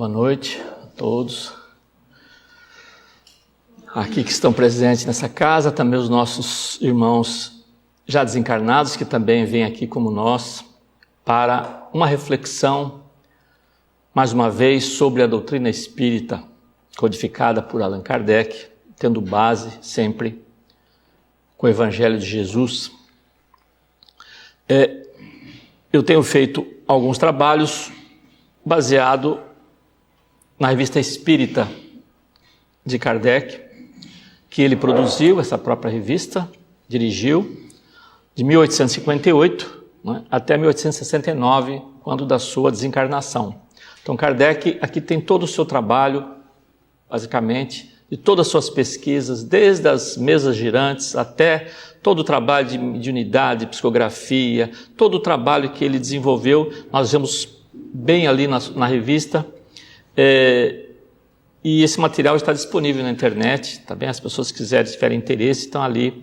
Boa noite a todos aqui que estão presentes nessa casa, também os nossos irmãos já desencarnados que também vêm aqui como nós para uma reflexão, mais uma vez, sobre a doutrina espírita codificada por Allan Kardec, tendo base sempre com o Evangelho de Jesus. Eu tenho feito alguns trabalhos baseado na Revista Espírita de Kardec, que ele produziu, essa própria revista, dirigiu, de 1858 até 1869, quando da sua desencarnação. Então Kardec aqui tem todo o seu trabalho, basicamente, de todas as suas pesquisas, desde as mesas girantes até todo o trabalho de unidade, de psicografia, todo o trabalho que ele desenvolveu, nós vemos bem ali na revista, e esse material está disponível na internet, tá bem? As pessoas que tiverem interesse estão ali.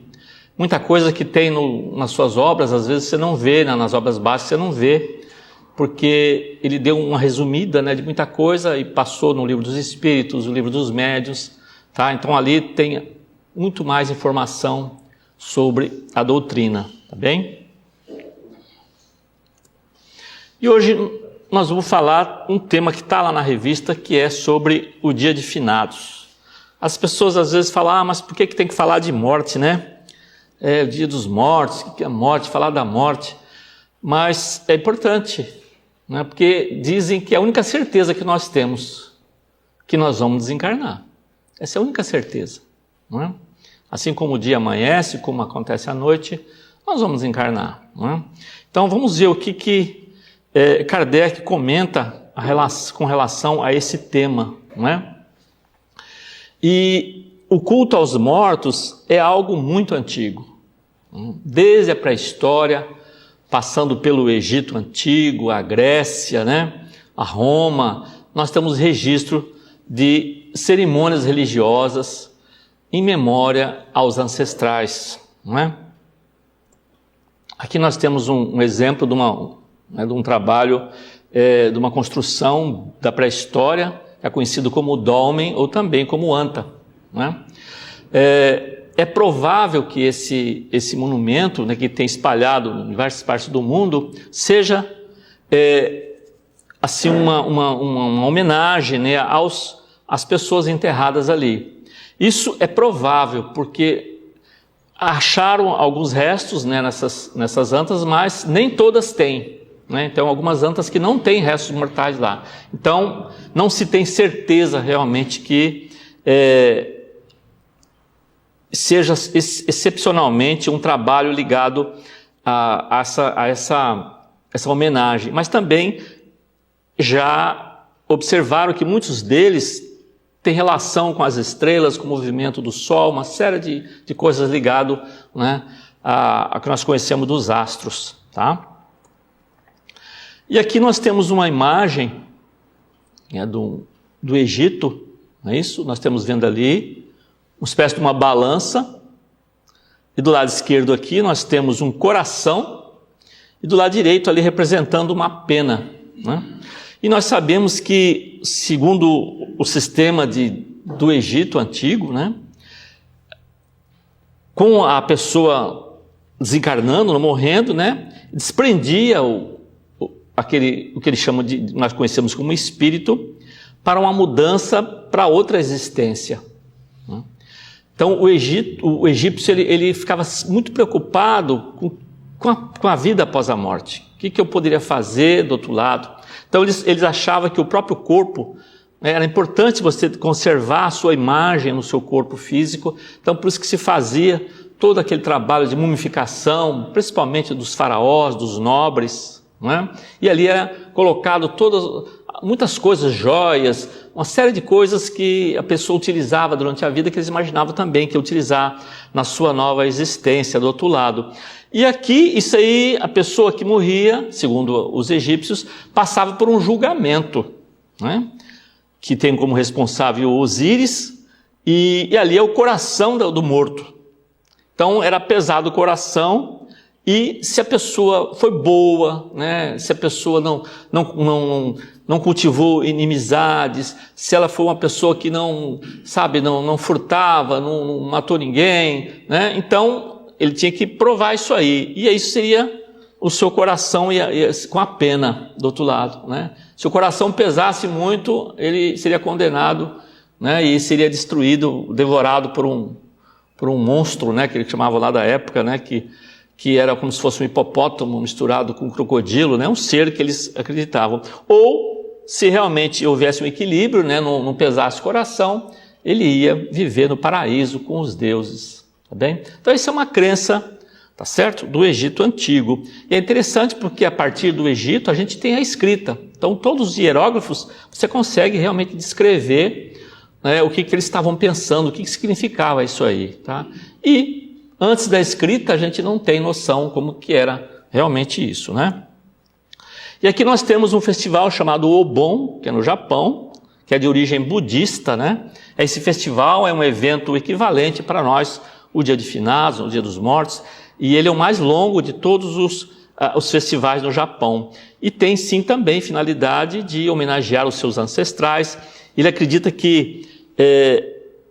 Muita coisa que tem nas suas obras, às vezes você não vê, nas obras básicas você não vê, porque ele deu uma resumida, de muita coisa e passou no Livro dos Espíritos, no Livro dos Médiuns, tá? Então ali tem muito mais informação sobre a doutrina, tá bem? E hoje nós vamos falar um tema que está lá na revista, que é sobre o dia de finados. As pessoas às vezes falam, mas por que tem que falar de morte, né? É o dia dos mortos, o que é morte, falar da morte. Mas é importante, né? Porque dizem que é a única certeza que nós temos, que nós vamos desencarnar. Essa é a única certeza, não é? Assim como o dia amanhece, como acontece à noite, nós vamos desencarnar, não é? Então vamos ver o que Kardec comenta com relação a esse tema, não é? E o culto aos mortos é algo muito antigo, desde a pré-história, passando pelo Egito Antigo, a Grécia, a Roma, nós temos registro de cerimônias religiosas em memória aos ancestrais, não é? Aqui nós temos um exemplo de um trabalho, de uma construção da pré-história, é conhecido como dolmen ou também como anta, não é? É provável que esse monumento, que tem espalhado em diversas partes do mundo, seja assim uma homenagem, às pessoas enterradas ali. Isso é provável porque acharam alguns restos, nessas antas, mas nem todas têm, Então algumas antas que não têm restos mortais lá. Então não se tem certeza realmente que seja excepcionalmente um trabalho ligado a essa homenagem. Mas também já observaram que muitos deles têm relação com as estrelas, com o movimento do Sol, uma série de coisas ligadas a que nós conhecemos dos astros, tá? E aqui nós temos uma imagem do Egito, não é isso? Nós temos vendo ali uma espécie de uma balança, e do lado esquerdo aqui nós temos um coração, e do lado direito ali representando uma pena, E nós sabemos que, segundo o sistema do Egito antigo, com a pessoa desencarnando, morrendo, desprendia o que eles chamam nós conhecemos como espírito, para uma mudança para outra existência. Então o egípcio ele ficava muito preocupado com a vida após a morte. O que eu poderia fazer do outro lado? Então eles achavam que o próprio corpo, era importante você conservar a sua imagem no seu corpo físico, então por isso que se fazia todo aquele trabalho de mumificação, principalmente dos faraós, dos nobres, E ali era colocado muitas coisas, joias, uma série de coisas que a pessoa utilizava durante a vida, que eles imaginavam também que ia utilizar na sua nova existência do outro lado. E aqui, isso aí, a pessoa que morria, segundo os egípcios, passava por um julgamento, que tem como responsável Osíris, e ali é o coração do morto. Então era pesado o coração, e se a pessoa foi boa, né? Se a pessoa não cultivou inimizades, se ela foi uma pessoa que não furtava, não matou ninguém, né? Então ele tinha que provar isso aí, e isso seria o seu coração com a pena do outro lado, né? Se o coração pesasse muito, ele seria condenado, né? E seria destruído, devorado por um monstro, né? Que ele chamava lá da época, né? Que era como se fosse um hipopótamo misturado com um crocodilo, né? Um ser que eles acreditavam. Ou, se realmente houvesse um equilíbrio, né? Não pesasse o coração, ele ia viver no paraíso com os deuses, tá bem? Então isso é uma crença, tá certo? Do Egito Antigo. E é interessante porque a partir do Egito a gente tem a escrita. Então todos os hieróglifos você consegue realmente descrever, né, o que eles estavam pensando, o que significava isso aí, tá? E antes da escrita a gente não tem noção como que era realmente isso, né? E aqui nós temos um festival chamado Obon, que é no Japão, que é de origem budista, né? Esse festival é um evento equivalente para nós, o Dia de Finados, o Dia dos Mortos, e ele é o mais longo de todos os festivais no Japão. E tem sim também finalidade de homenagear os seus ancestrais. Ele acredita que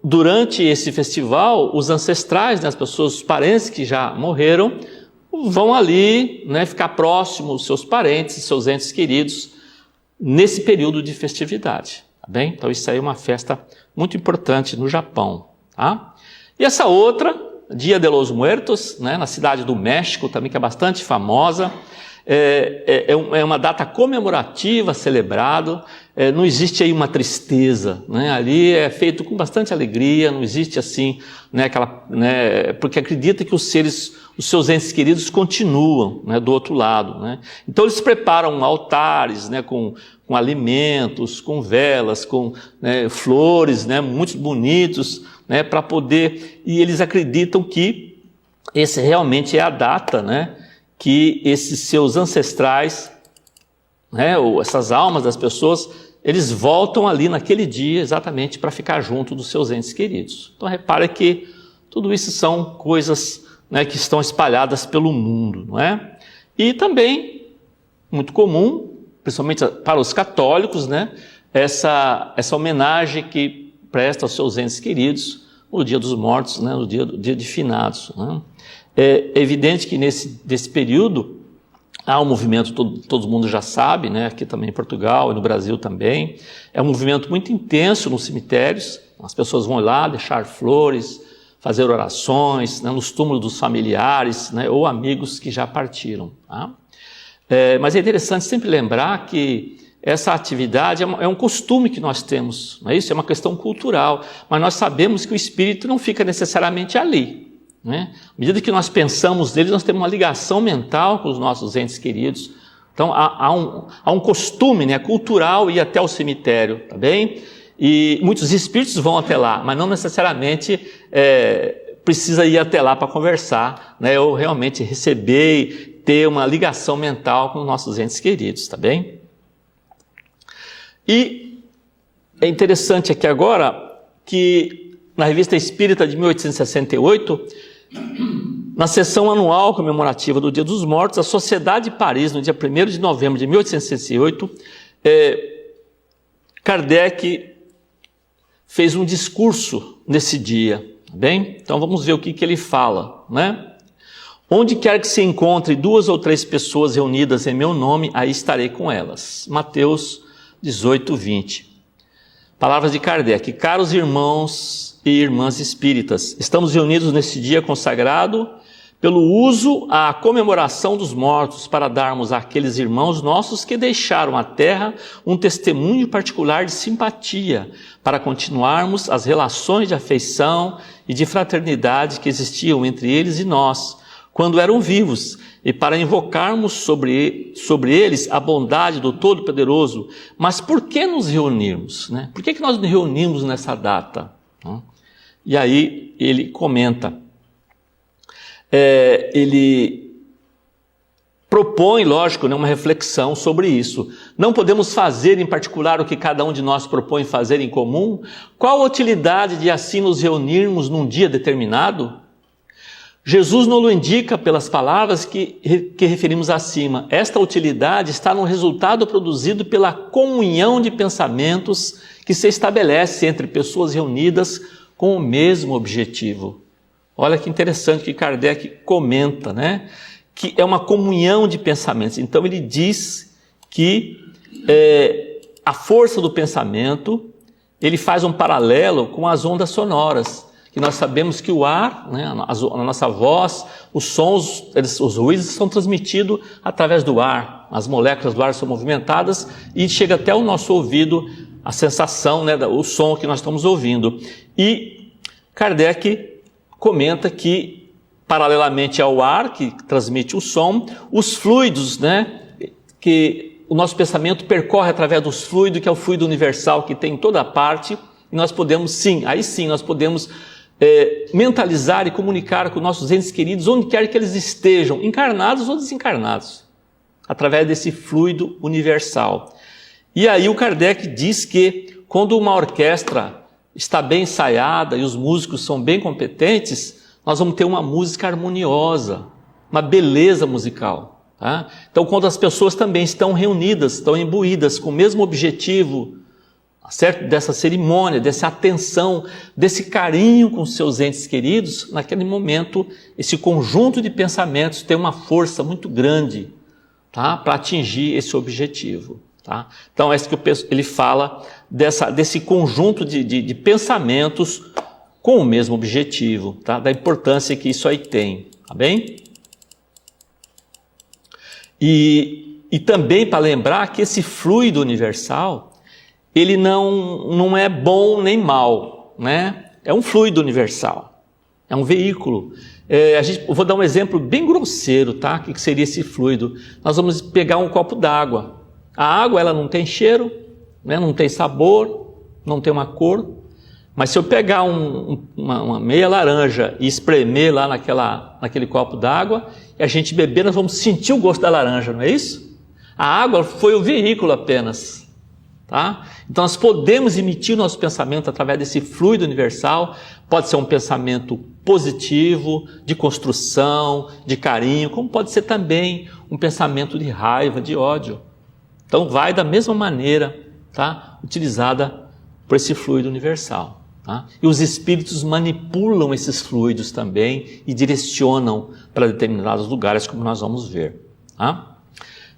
durante esse festival, os ancestrais, né, as pessoas, os parentes que já morreram, vão ali, né, ficar próximos dos seus parentes, seus entes queridos, nesse período de festividade. Tá bem? Então isso aí é uma festa muito importante no Japão. Tá? E essa outra, Dia de los Muertos, né, na cidade do México, também que é bastante famosa, é uma data comemorativa, celebrado, não existe aí uma tristeza, né, ali é feito com bastante alegria, não existe assim, né, porque acredita que os seus entes queridos continuam, né, do outro lado, né. Então eles preparam altares, né, com alimentos, com velas, com, né, flores, né, muito bonitos, né, para poder, e eles acreditam que esse realmente é a data, né, que esses seus ancestrais, né, ou essas almas das pessoas, eles voltam ali naquele dia exatamente para ficar junto dos seus entes queridos. Então repare que tudo isso são coisas, né, que estão espalhadas pelo mundo, não é? E também, muito comum, principalmente para os católicos, né, essa homenagem que presta aos seus entes queridos no Dia dos Mortos, né, no dia de Finados, né? É evidente que nesse período há um movimento, todo mundo já sabe, né, aqui também em Portugal e no Brasil também, é um movimento muito intenso nos cemitérios, as pessoas vão lá deixar flores, fazer orações, né, nos túmulos dos familiares, né, ou amigos que já partiram. Tá? Mas é interessante sempre lembrar que essa atividade é um costume que nós temos, não é isso? É uma questão cultural, mas nós sabemos que o espírito não fica necessariamente ali, né? À medida que nós pensamos neles, nós temos uma ligação mental com os nossos entes queridos. Então há um costume, né, cultural ir até o cemitério, tá bem? E muitos espíritos vão até lá, mas não necessariamente precisa ir até lá para conversar, né, ou realmente receber e ter uma ligação mental com os nossos entes queridos, tá bem? E é interessante aqui agora que na Revista Espírita de 1868, na sessão anual comemorativa do Dia dos Mortos, a Sociedade de Paris, no dia 1º de novembro de 1868, Kardec fez um discurso nesse dia, bem? Então vamos ver o que ele fala, né? Onde quer que se encontre 2 ou 3 pessoas reunidas em meu nome, aí estarei com elas. Mateus 18, 20. Palavras de Kardec. Caros irmãos e irmãs espíritas, estamos reunidos nesse dia consagrado pelo uso à comemoração dos mortos para darmos àqueles irmãos nossos que deixaram a terra um testemunho particular de simpatia, para continuarmos as relações de afeição e de fraternidade que existiam entre eles e nós, quando eram vivos, e para invocarmos sobre eles a bondade do Todo-Poderoso. Mas por que nos reunirmos, né? Por que nós nos reunimos nessa data? E aí ele comenta, ele propõe, lógico, né, uma reflexão sobre isso. Não podemos fazer em particular o que cada um de nós propõe fazer em comum? Qual a utilidade de assim nos reunirmos num dia determinado? Jesus nos indica pelas palavras que referimos acima. Esta utilidade está no resultado produzido pela comunhão de pensamentos que se estabelece entre pessoas reunidas com o mesmo objetivo. Olha que interessante que Kardec comenta, né? Que é uma comunhão de pensamentos. Então ele diz que a força do pensamento, ele faz um paralelo com as ondas sonoras, que nós sabemos que o ar, né, a nossa voz, os sons, os ruídos são transmitidos através do ar. As moléculas do ar são movimentadas e chega até o nosso ouvido a sensação, né, o som que nós estamos ouvindo. E Kardec comenta que, paralelamente ao ar, que transmite o som, os fluidos, né, que o nosso pensamento percorre através dos fluidos, que é o fluido universal que tem em toda parte, e nós podemos sim, nós podemos mentalizar e comunicar com nossos entes queridos, onde quer que eles estejam, encarnados ou desencarnados, através desse fluido universal. E aí o Kardec diz que quando uma orquestra está bem ensaiada e os músicos são bem competentes, nós vamos ter uma música harmoniosa, uma beleza musical. Tá? Então, quando as pessoas também estão reunidas, estão imbuídas com o mesmo objetivo, certo? Dessa cerimônia, dessa atenção, desse carinho com seus entes queridos, naquele momento, esse conjunto de pensamentos tem uma força muito grande, tá? Para atingir esse objetivo. Tá? Então, é isso que ele fala desse conjunto de pensamentos com o mesmo objetivo, tá? Da importância que isso aí tem, tá bem? E também para lembrar que esse fluido universal, ele não é bom nem mal, né? É um fluido universal, é um veículo. Eu vou dar um exemplo bem grosseiro, tá? O que seria esse fluido? Nós vamos pegar um copo d'água. A água, ela não tem cheiro, né? Não tem sabor, não tem uma cor. Mas se eu pegar uma meia laranja e espremer lá naquele copo d'água, e a gente beber, nós vamos sentir o gosto da laranja, não é isso? A água foi o veículo apenas. Tá? Então nós podemos emitir o nosso pensamento através desse fluido universal. Pode ser um pensamento positivo, de construção, de carinho, como pode ser também um pensamento de raiva, de ódio. Então vai da mesma maneira, tá? Utilizada por esse fluido universal. Tá? E os espíritos manipulam esses fluidos também e direcionam para determinados lugares, como nós vamos ver. Tá?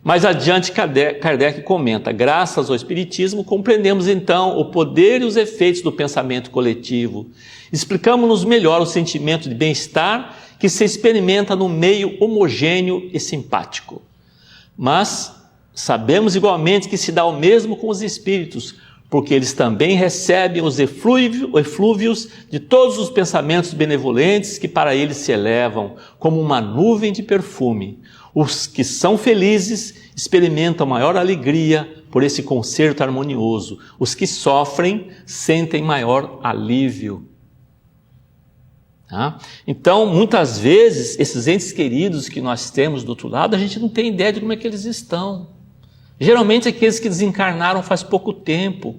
Mais adiante, Kardec comenta: graças ao Espiritismo, compreendemos então o poder e os efeitos do pensamento coletivo. Explicamos-nos melhor o sentimento de bem-estar que se experimenta no meio homogêneo e simpático. Mas sabemos igualmente que se dá o mesmo com os espíritos, porque eles também recebem os eflúvios de todos os pensamentos benevolentes que para eles se elevam, como uma nuvem de perfume. Os que são felizes experimentam maior alegria por esse concerto harmonioso. Os que sofrem sentem maior alívio. Tá? Então, muitas vezes, esses entes queridos que nós temos do outro lado, a gente não tem ideia de como é que eles estão. Geralmente, aqueles que desencarnaram faz pouco tempo.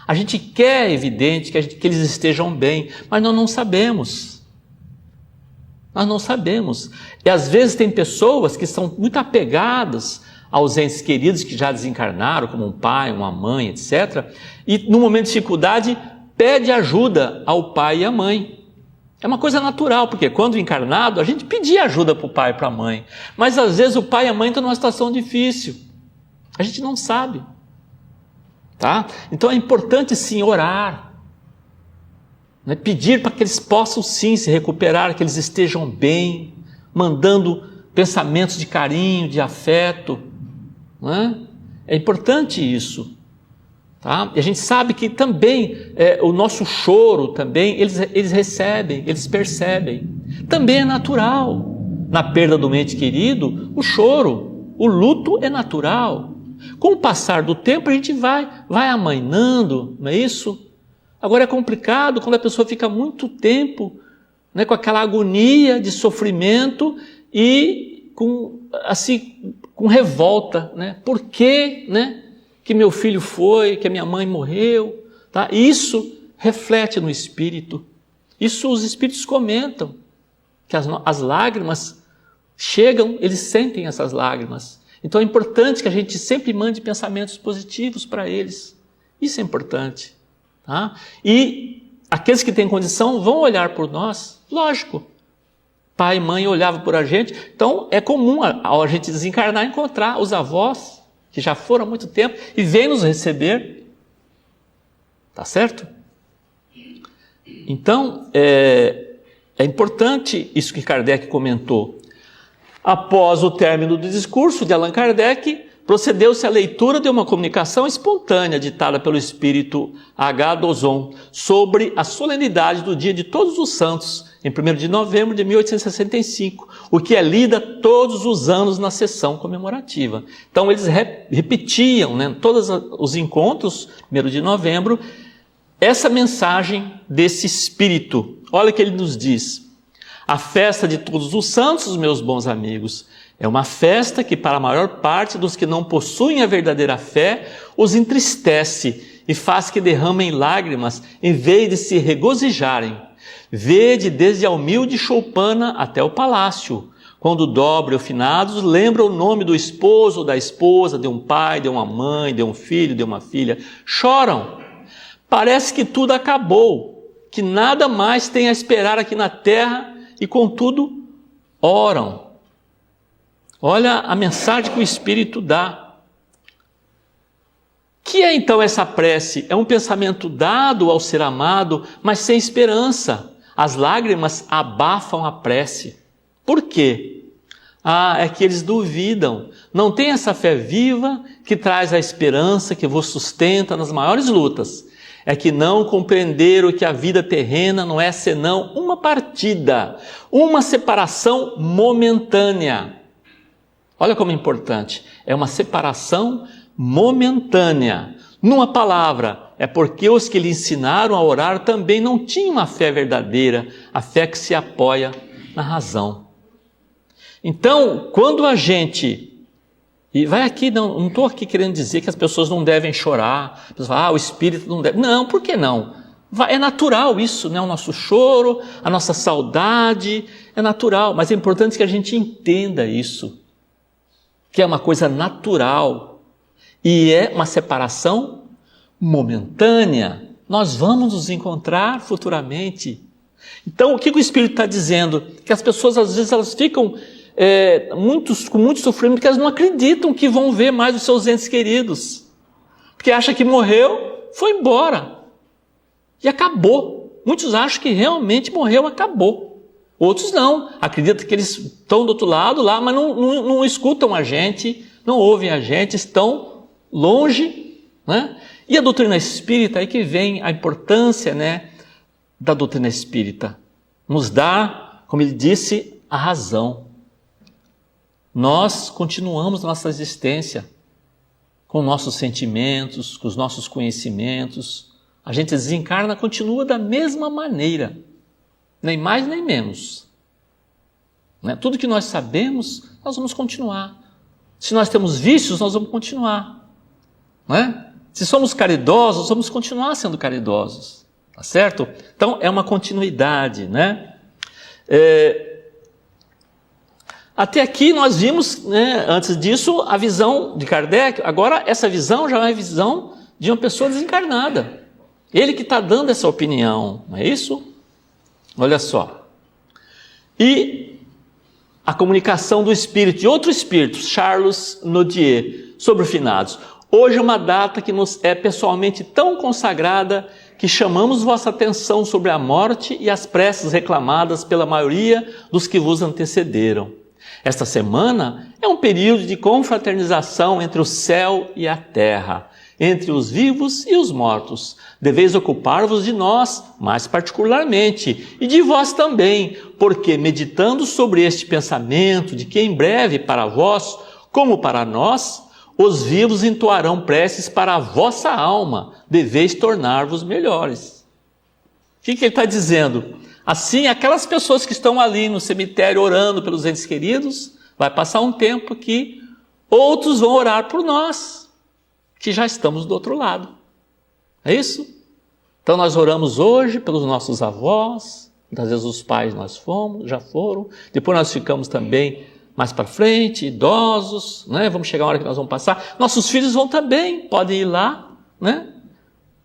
A gente quer, evidente, que eles estejam bem, mas nós não sabemos. Nós não sabemos. E às vezes tem pessoas que são muito apegadas aos entes queridos que já desencarnaram, como um pai, uma mãe, etc. E no momento de dificuldade, pede ajuda ao pai e à mãe. É uma coisa natural, porque quando encarnado, a gente pedia ajuda para o pai e para a mãe. Mas às vezes o pai e a mãe estão numa situação difícil. A gente não sabe. Tá? Então é importante sim orar. Né? Pedir para que eles possam sim se recuperar, que eles estejam bem, mandando pensamentos de carinho, de afeto. Né? É importante isso. Tá? E a gente sabe que também o nosso choro também, eles recebem, eles percebem. Também é natural. Na perda do ente querido, o choro, o luto é natural. Com o passar do tempo a gente vai amainando, não é isso? Agora é complicado quando a pessoa fica muito tempo, né, com aquela agonia de sofrimento e com revolta, né? Por que, né, que meu filho foi, que a minha mãe morreu? Tá? Isso reflete no espírito. Isso os espíritos comentam. que as lágrimas chegam, eles sentem essas lágrimas. Então é importante que a gente sempre mande pensamentos positivos para eles. Isso é importante. Tá? E aqueles que têm condição vão olhar por nós, lógico. Pai e mãe olhavam por a gente, então é comum ao a gente desencarnar encontrar os avós, que já foram há muito tempo, e vêm nos receber. Tá certo? Então, é importante isso que Kardec comentou. Após o término do discurso de Allan Kardec, procedeu-se à leitura de uma comunicação espontânea ditada pelo espírito H. Dozon sobre a solenidade do Dia de Todos os Santos, em 1º de novembro de 1865, o que é lida todos os anos na sessão comemorativa. Então eles repetiam, né, todos os encontros, 1º de novembro, essa mensagem desse espírito. Olha o que ele nos diz. A festa de todos os santos, meus bons amigos, é uma festa que para a maior parte dos que não possuem a verdadeira fé, os entristece e faz que derramem lágrimas em vez de se regozijarem. Vede desde a humilde choupana até o palácio. Quando dobra o finados, lembra o nome do esposo ou da esposa, de um pai, de uma mãe, de um filho, de uma filha. Choram. Parece que tudo acabou, que nada mais tem a esperar aqui na terra e, contudo, oram. Olha a mensagem que o Espírito dá. Que é então essa prece? É um pensamento dado ao ser amado, mas sem esperança. As lágrimas abafam a prece. Por quê? É que eles duvidam. Não tem essa fé viva que traz a esperança, que vos sustenta nas maiores lutas. É que não compreenderam que a vida terrena não é senão uma partida, uma separação momentânea. Olha como é importante. É uma separação momentânea. Numa palavra, é porque os que lhe ensinaram a orar também não tinham uma fé verdadeira, a fé que se apoia na razão. Então, quando a gente... E vai aqui, não estou aqui querendo dizer que as pessoas não devem chorar, as pessoas falam, o espírito não deve... Não, por que não? É natural isso, né? O nosso choro, a nossa saudade, é natural, mas é importante que a gente entenda isso, que é uma coisa natural e é uma separação momentânea. Nós vamos nos encontrar futuramente. Então, o que o Espírito está dizendo? Que as pessoas, às vezes, elas ficam com muito sofrimento, porque elas não acreditam que vão ver mais os seus entes queridos. Porque acham que morreu, foi embora. E acabou. Muitos acham que realmente morreu, acabou. Outros não. Acreditam que eles estão do outro lado lá, mas não escutam a gente, não ouvem a gente, estão longe, né? E a doutrina espírita, aí que vem a importância, né, da doutrina espírita. Nos dá, como ele disse, a razão. Nós continuamos nossa existência com nossos sentimentos, com os nossos conhecimentos. A gente desencarna, continua da mesma maneira, nem mais nem menos. Né? Tudo que nós sabemos, nós vamos continuar. Se nós temos vícios, nós vamos continuar. Né? Se somos caridosos, vamos continuar sendo caridosos. Tá certo? Então, é uma continuidade, né? Até aqui nós vimos, né, antes disso, a visão de Kardec. Agora, essa visão já é a visão de uma pessoa desencarnada. Ele que está dando essa opinião, não é isso? Olha só. E a comunicação do espírito, de outro espírito, Charles Nodier, sobre os finados. Hoje é uma data que nos é pessoalmente tão consagrada que chamamos vossa atenção sobre a morte e as preces reclamadas pela maioria dos que vos antecederam. Esta semana é um período de confraternização entre o céu e a terra, entre os vivos e os mortos. Deveis ocupar-vos de nós, mais particularmente, e de vós também, porque, meditando sobre este pensamento de que em breve para vós, como para nós, os vivos entoarão preces para a vossa alma, deveis tornar-vos melhores. O que ele está dizendo? Assim, aquelas pessoas que estão ali no cemitério orando pelos entes queridos, vai passar um tempo que outros vão orar por nós, que já estamos do outro lado. É isso? Então nós oramos hoje pelos nossos avós, Muitas vezes os pais já foram, depois nós ficamos também mais para frente, idosos, né? Vamos chegar a hora que nós vamos passar. Nossos filhos vão também, podem ir lá, né?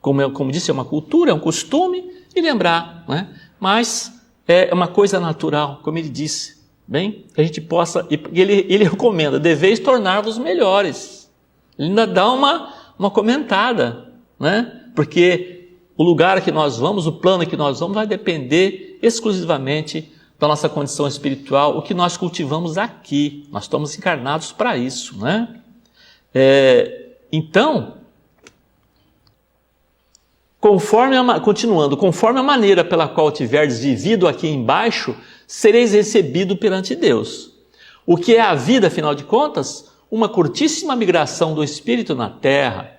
Como disse, é uma cultura, é um costume, e lembrar, né? Mas é uma coisa natural, como ele disse, bem, que a gente possa, ele recomenda, deveis tornar-vos melhores. Ele ainda dá uma comentada, né? Porque o lugar que nós vamos, o plano que nós vamos, vai depender exclusivamente da nossa condição espiritual, o que nós cultivamos aqui. Nós estamos encarnados para isso, né? Então, conforme a maneira pela qual tiverdes vivido aqui embaixo, sereis recebido perante Deus. O que é a vida, afinal de contas? Uma curtíssima migração do espírito na terra,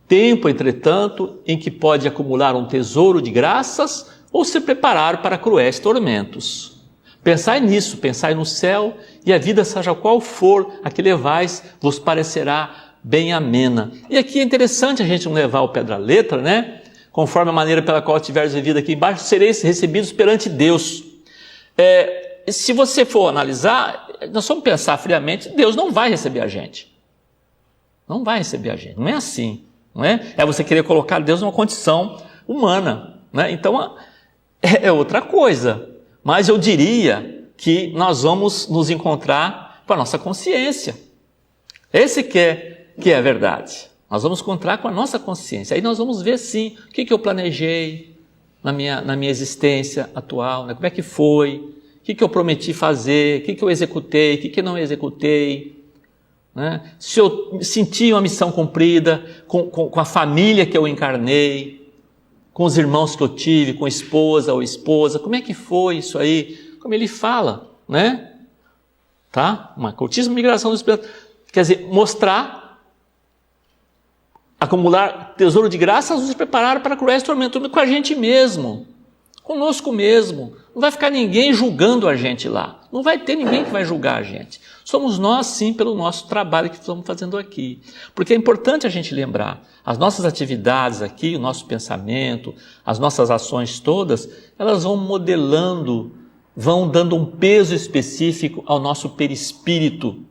tempo, entretanto, em que pode acumular um tesouro de graças ou se preparar para cruéis tormentos. Pensai nisso, pensai no céu, e a vida, seja qual for a que levais, vos parecerá bem amena. E aqui é interessante a gente não levar o pé da letra, né? Conforme a maneira pela qual tiveres vivido aqui embaixo, sereis recebidos perante Deus. Se você for analisar, nós vamos pensar friamente, Deus não vai receber a gente. Não vai receber a gente, não é assim. Não é? É você querer colocar Deus numa condição humana, né? Então é outra coisa. Mas eu diria que nós vamos nos encontrar com a nossa consciência. Esse que é a verdade. Nós vamos encontrar com a nossa consciência. Aí nós vamos ver, sim, o que eu planejei na minha existência atual, né? Como é que foi, o que eu prometi fazer, o que eu executei, o que eu não executei, né? Se eu senti uma missão cumprida com a família que eu encarnei, com os irmãos que eu tive, com a esposa ou esposa, como é que foi isso aí? Como ele fala, né? Tá? Uma curtíssima migração do Espírito. Quer dizer, mostrar, acumular tesouro de graças, nos preparar para cruéis tormentos, com a gente mesmo, conosco mesmo. Não vai ficar ninguém julgando a gente lá. Não vai ter ninguém que vai julgar a gente. Somos nós, sim, pelo nosso trabalho que estamos fazendo aqui. Porque é importante a gente lembrar, as nossas atividades aqui, o nosso pensamento, as nossas ações todas, elas vão modelando, vão dando um peso específico ao nosso perispírito,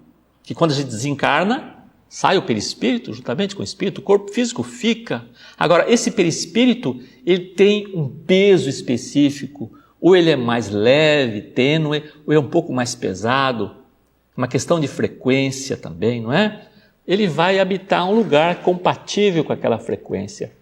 que quando a gente desencarna, sai o perispírito, juntamente com o espírito, o corpo físico fica. Agora, esse perispírito, ele tem um peso específico, ou ele é mais leve, tênue, ou é um pouco mais pesado, uma questão de frequência também, não é? Ele vai habitar um lugar compatível com aquela frequência.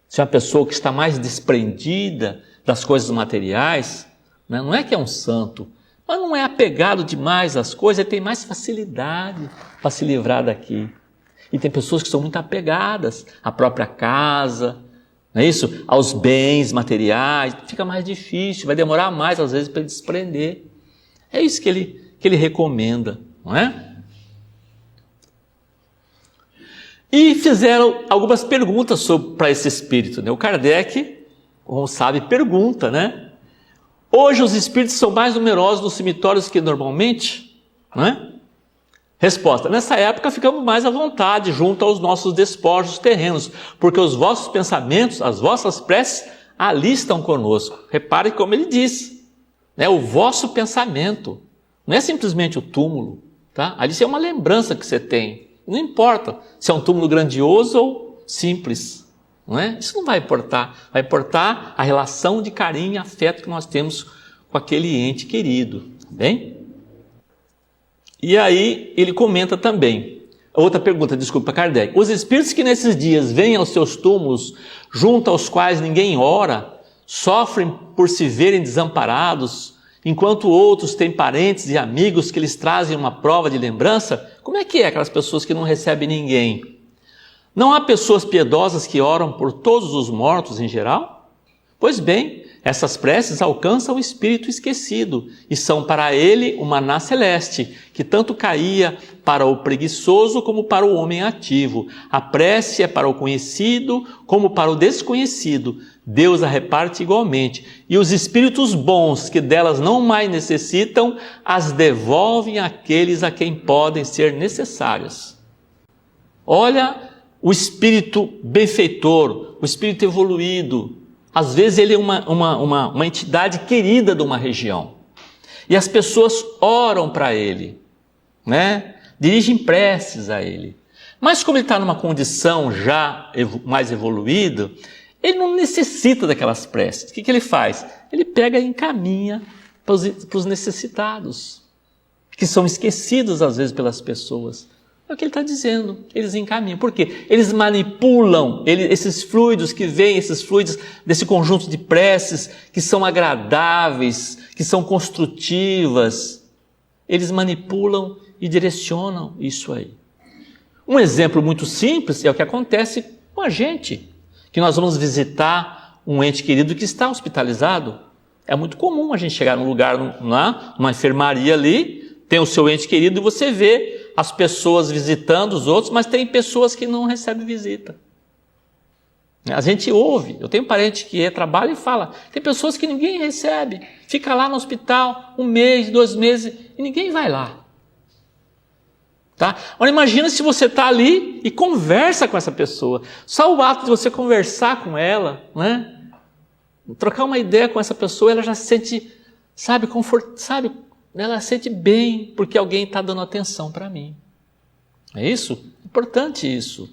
Se é uma pessoa que está mais desprendida das coisas materiais, né? Não é que é um santo, mas não é apegado demais às coisas, ele tem mais facilidade para se livrar daqui. E tem pessoas que são muito apegadas à própria casa, não é isso? Aos bens materiais, fica mais difícil, vai demorar mais às vezes para ele desprender. É isso que ele recomenda, não é? E fizeram algumas perguntas para esse espírito, né? O Kardec, como sabe, pergunta, né? Hoje os espíritos são mais numerosos nos cemitérios que normalmente, não é? Resposta: nessa época ficamos mais à vontade junto aos nossos despojos terrenos, porque os vossos pensamentos, as vossas preces, ali estão conosco. Repare como ele disse, né? O vosso pensamento, não é simplesmente o túmulo, tá? Ali é uma lembrança que você tem, não importa se é um túmulo grandioso ou simples, não é? Isso não vai importar, vai importar a relação de carinho e afeto que nós temos com aquele ente querido, tá bem? E aí ele comenta também, outra pergunta, desculpa, Kardec. Os espíritos que nesses dias vêm aos seus túmulos, junto aos quais ninguém ora, sofrem por se verem desamparados, enquanto outros têm parentes e amigos que lhes trazem uma prova de lembrança, como é que é aquelas pessoas que não recebem ninguém? Não há pessoas piedosas que oram por todos os mortos em geral? Pois bem, essas preces alcançam o espírito esquecido e são para ele o maná celeste, que tanto caía para o preguiçoso como para o homem ativo. A prece é para o conhecido como para o desconhecido. Deus a reparte igualmente. E os espíritos bons, que delas não mais necessitam, as devolvem àqueles a quem podem ser necessárias. Olha o espírito benfeitor, o espírito evoluído, Às vezes ele é uma entidade querida de uma região. E as pessoas oram para ele, né? Dirigem preces a ele. Mas como ele está numa condição já mais evoluída, ele não necessita daquelas preces. O que ele faz? Ele pega e encaminha para os necessitados, que são esquecidos às vezes pelas pessoas. É o que ele está dizendo, eles encaminham. Por quê? Eles manipulam esses fluidos que vêm, esses fluidos desse conjunto de preces que são agradáveis, que são construtivas. Eles manipulam e direcionam isso aí. Um exemplo muito simples é o que acontece com a gente, que nós vamos visitar um ente querido que está hospitalizado. É muito comum a gente chegar num lugar, numa enfermaria ali, tem o seu ente querido e você vê as pessoas visitando os outros, mas tem pessoas que não recebem visita. A gente ouve, eu tenho um parente que trabalha e fala, tem pessoas que ninguém recebe, fica lá no hospital 1 mês, 2 meses e ninguém vai lá. Tá? Agora imagina se você está ali e conversa com essa pessoa. Só o ato de você conversar com ela, né? Trocar uma ideia com essa pessoa, ela já se sente, ela se sente bem porque alguém está dando atenção para mim. É isso? Importante isso.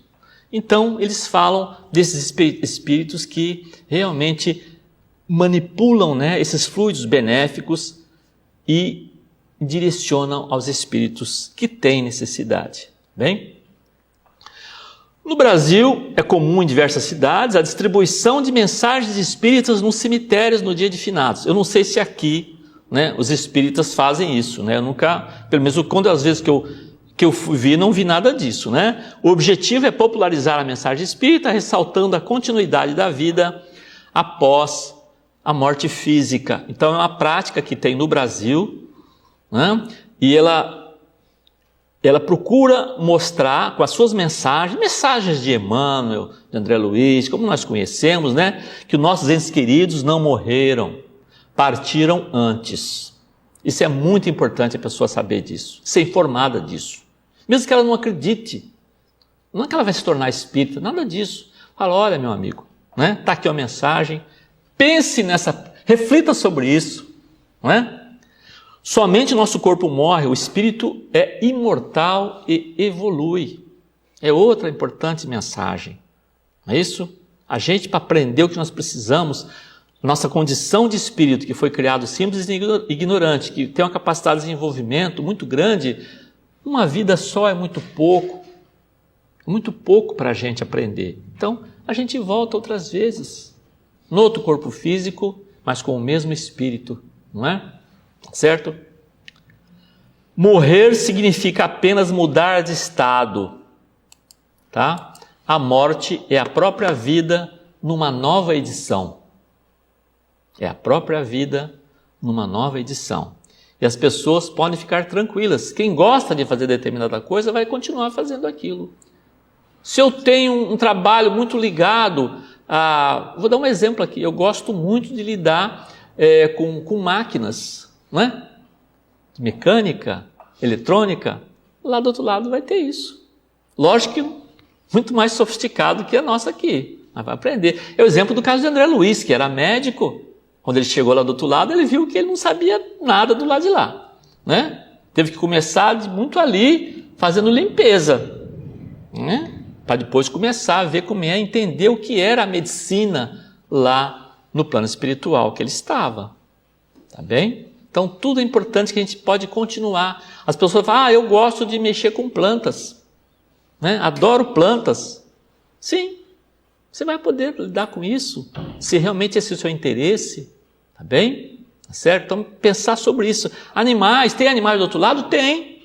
Então eles falam desses espíritos que realmente manipulam, né, esses fluidos benéficos e direcionam aos espíritos que têm necessidade. Bem? No Brasil, é comum em diversas cidades a distribuição de mensagens espíritas nos cemitérios no dia de finados. Eu não sei se aqui, né, os espíritas fazem isso, né? Eu nunca, pelo menos às vezes que eu vi, não vi nada disso, né? O objetivo é popularizar a mensagem espírita, ressaltando a continuidade da vida após a morte física. Então é uma prática que tem no Brasil, né? E ela procura mostrar com as suas mensagens de Emmanuel, de André Luiz, como nós conhecemos, né? Que os nossos entes queridos não morreram, partiram antes. Isso é muito importante a pessoa saber disso, ser informada disso. Mesmo que ela não acredite, não é que ela vai se tornar espírita, nada disso. Fala, olha meu amigo, né? Está aqui uma mensagem, pense reflita sobre isso, não é? Somente o nosso corpo morre, o espírito é imortal e evolui. É outra importante mensagem. Não é isso? A gente, para aprender o que nós precisamos, nossa condição de espírito, que foi criado simples e ignorante, que tem uma capacidade de desenvolvimento muito grande, uma vida só é muito pouco para a gente aprender. Então, a gente volta outras vezes, no outro corpo físico, mas com o mesmo espírito, não é? Certo? Morrer significa apenas mudar de estado, tá? A morte é a própria vida numa nova edição. É a própria vida numa nova edição. E as pessoas podem ficar tranquilas. Quem gosta de fazer determinada coisa vai continuar fazendo aquilo. Se eu tenho um trabalho muito ligado a... Vou dar um exemplo aqui. Eu gosto muito de lidar com máquinas, não é? Mecânica, eletrônica. Lá do outro lado vai ter isso. Lógico que muito mais sofisticado que a nossa aqui. Mas vai aprender. É o exemplo do caso de André Luiz, que era médico. Quando ele chegou lá do outro lado, ele viu que ele não sabia nada do lado de lá, né? Teve que começar muito ali, fazendo limpeza, né? Para depois começar a ver como é, entender o que era a medicina lá no plano espiritual que ele estava. Tá bem? Então, tudo é importante que a gente pode continuar. As pessoas falam, eu gosto de mexer com plantas, né? Adoro plantas. Sim, você vai poder lidar com isso, se realmente esse é o seu interesse, tá bem? Tá certo? Então, pensar sobre isso. Animais, tem animais do outro lado? Tem.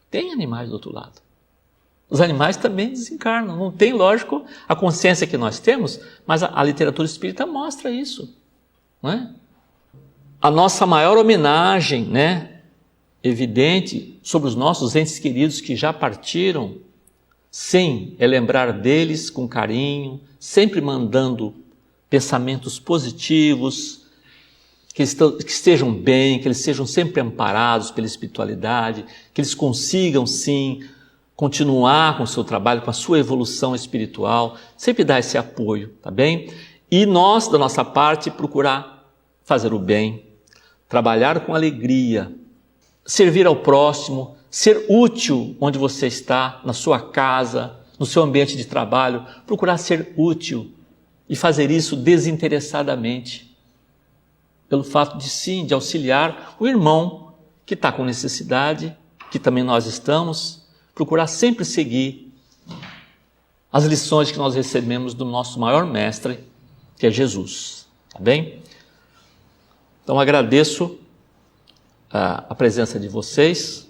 Tem animais do outro lado. Os animais também desencarnam. Não tem, lógico, a consciência que nós temos, mas a literatura espírita mostra isso, não é? A nossa maior homenagem, né, evidente, sobre os nossos entes queridos que já partiram, sim, é lembrar deles com carinho, sempre mandando pensamentos positivos, que estejam bem, que eles sejam sempre amparados pela espiritualidade, que eles consigam, sim, continuar com o seu trabalho, com a sua evolução espiritual, sempre dar esse apoio, tá bem? E nós, da nossa parte, procurar fazer o bem, trabalhar com alegria, servir ao próximo, ser útil onde você está, na sua casa, no seu ambiente de trabalho, procurar ser útil e fazer isso desinteressadamente, pelo fato de sim, de auxiliar o irmão que está com necessidade, que também nós estamos, procurar sempre seguir as lições que nós recebemos do nosso maior mestre, que é Jesus, tá bem? Então agradeço a presença de vocês.